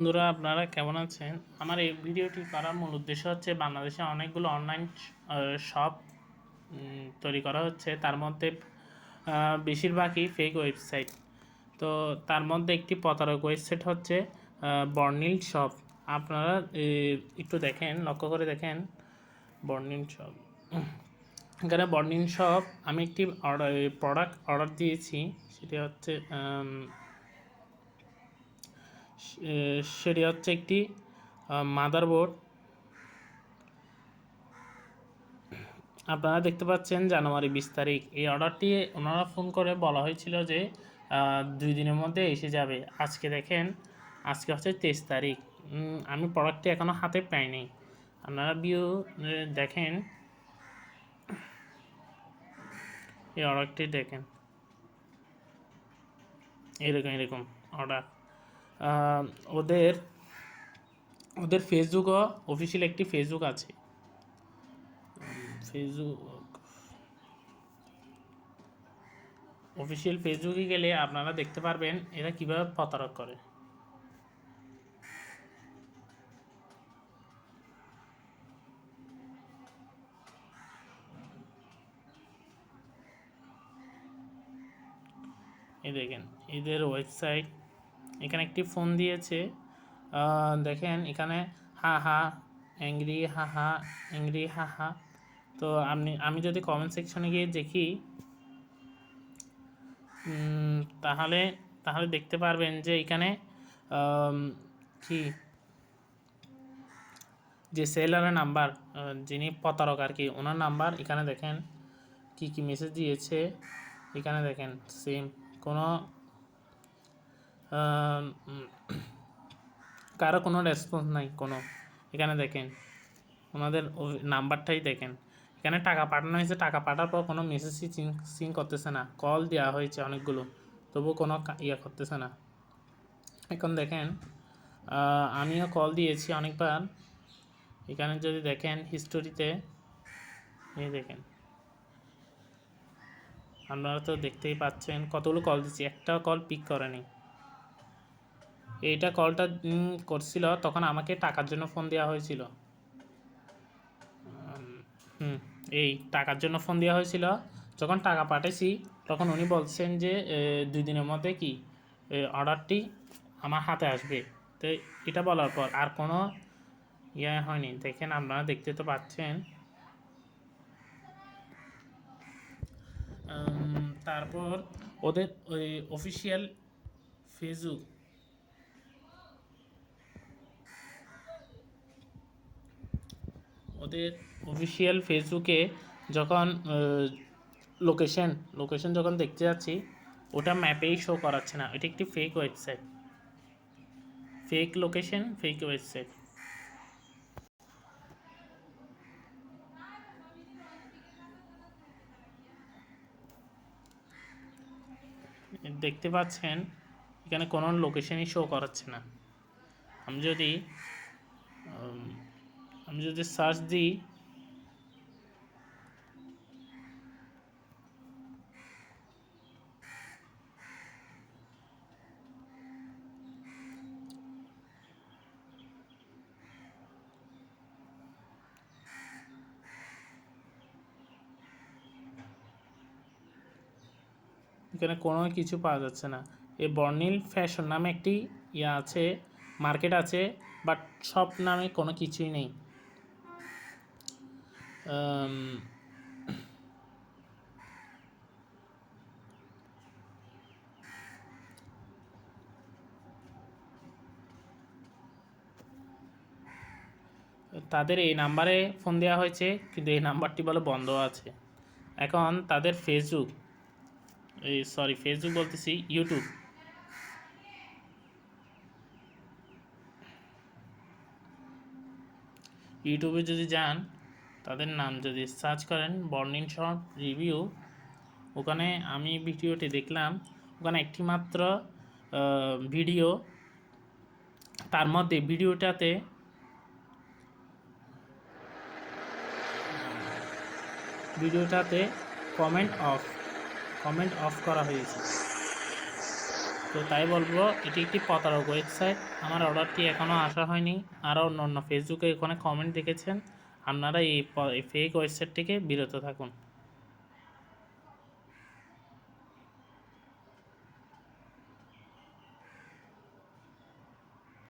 বন্ধুরা, আপনারা কেমন আছেন? আমার এই ভিডিওটি করার মূল উদ্দেশ্য হচ্ছে বাংলাদেশে অনেকগুলো অনলাইন শপ তৈরি করা হচ্ছে। তার মধ্যে বেশিরভাগই ফেক ওয়েবসাইট। তো তার মধ্যে একটি প্রতারক ওয়েবসাইট হচ্ছে বর্নিল শপ। আপনারা একটু দেখেন, লক্ষ্য করে দেখেন বর্নিল শপ। এখানে বর্নিল শপ আমি একটি প্রোডাক্ট অর্ডার দিয়েছি। সেটি হচ্ছে সেটি হচ্ছে একটি মাদারবোর্ড। আপনারা দেখতে পাচ্ছেন জানুয়ারি 20 তারিখ এই অর্ডারটি ওনারা ফোন করে বলা হয়েছিল যে 2 দিনের মধ্যে এসে যাবে। আজকে দেখেন, আজকে হচ্ছে 23 তারিখ। আমি প্রোডাক্টটি এখনও হাতে পাইনি। আপনারা দেখেন, এই অর্ডারটি দেখেন, এরকম অর্ডার। ওদের ওদের ফেসবুকও অফিসিয়াল একটি ফেসবুক আছে। অফিসিয়াল ফেসবুকে গেলে আপনারা দেখতে পারবেন এরা কিভাবে প্রতারক করে। এই দেখেন এদের ওয়েবসাইট। এখানে একটি ফোন দিয়েছে, দেখেন এখানে হা হা অ্যাংরি, হা হা অ্যাংরি, হা হা। তো আমি যদি কমেন্ট সেকশনে গিয়ে দেখি, তাহলে তাহলে দেখতে পারবেন যে এখানে কি যে সেলারের নাম্বার, যিনি প্রতারক আর কি, ওনার নাম্বার এখানে দেখেন কি কি মেসেজ দিয়েছে। এখানে দেখেন সেম কোনো কারো কোনো রেসপন্স নাই কোনো। এখানে দেখেন ওনাদের নাম্বারটাই দেখেন, এখানে টাকা পাঠানো হয়েছে, টাকা পাঠার পর কোনো মেসেজই সিং করতেছে না। কল দেওয়া হয়েছে অনেকগুলো, তবু কোনো ইয়ে করতেছে না। এখন দেখেন আমিও কল দিয়েছি অনেকবার। এখানে যদি দেখেন হিস্টোরিতে, এই দেখেন আপনারা তো দেখতেই পাচ্ছেন কতগুলো কল দিচ্ছি, একটা কল পিক করেনি। এইটা কলটা করছিল তখন আমাকে টাকার জন্য ফোন দেওয়া হয়েছিল। এই টাকার জন্য ফোন দেওয়া হয়েছিল। যখন টাকা পাঠিয়েছি তখন উনি বলছেন যে 2 দিনের মধ্যে কি অর্ডারটি আমার হাতে আসবে। তো এটা বলার পর আর কোনো ইয়ে হয়নি। দেখেন আপনারা দেখতে তো পাচ্ছেন। তারপর ওদের ওই অফিসিয়াল ফেসবুক, ওদের অফিসিয়াল ফেসবুকে যখন লোকেশন যখন দেখতে যাচ্ছি, ওটা ম্যাপেই শো করাচ্ছে না। এটা একটি fake website, fake location, fake website. দেখতে পাচ্ছেন এখানে কোনো লোকেশনই শো করাচ্ছে না। আমি যদি সার্চ দিই, এখানে কোনো কিছু পাওয়া যাচ্ছে না। এই বর্নিল ফ্যাশন নামে একটি ইয়ে আছে, মার্কেট আছে, বাট শপ নামে কোনো কিছুই নেই। তাদের এই নাম্বারে ফোন দেওয়া হয়েছে, কিন্তু এই নাম্বারটি বলে বন্ধ আছে। এখন তাদের ফেসবুক বলতেছি, ইউটিউবে যদি যান, তাদের নাম যদি সার্চ করেন বর্নিল শপ রিভিউ, ওখানে আমি ভিডিওটি দেখলাম। ওখানে একটি মাত্র ভিডিও, তার মধ্যে ভিডিওটাতে কমেন্ট অফ করা হয়েছে। তো তাই বলবো এটি একটি প্রতারক ওয়েবসাইট। আমার অর্ডারটি এখনও আসা হয়নি। আরও অন্য ফেসবুকে ওখানে কমেন্ট দেখেছেন, আপনারা এই ফেক ওয়েবসাইট থেকে বিরত থাকুন।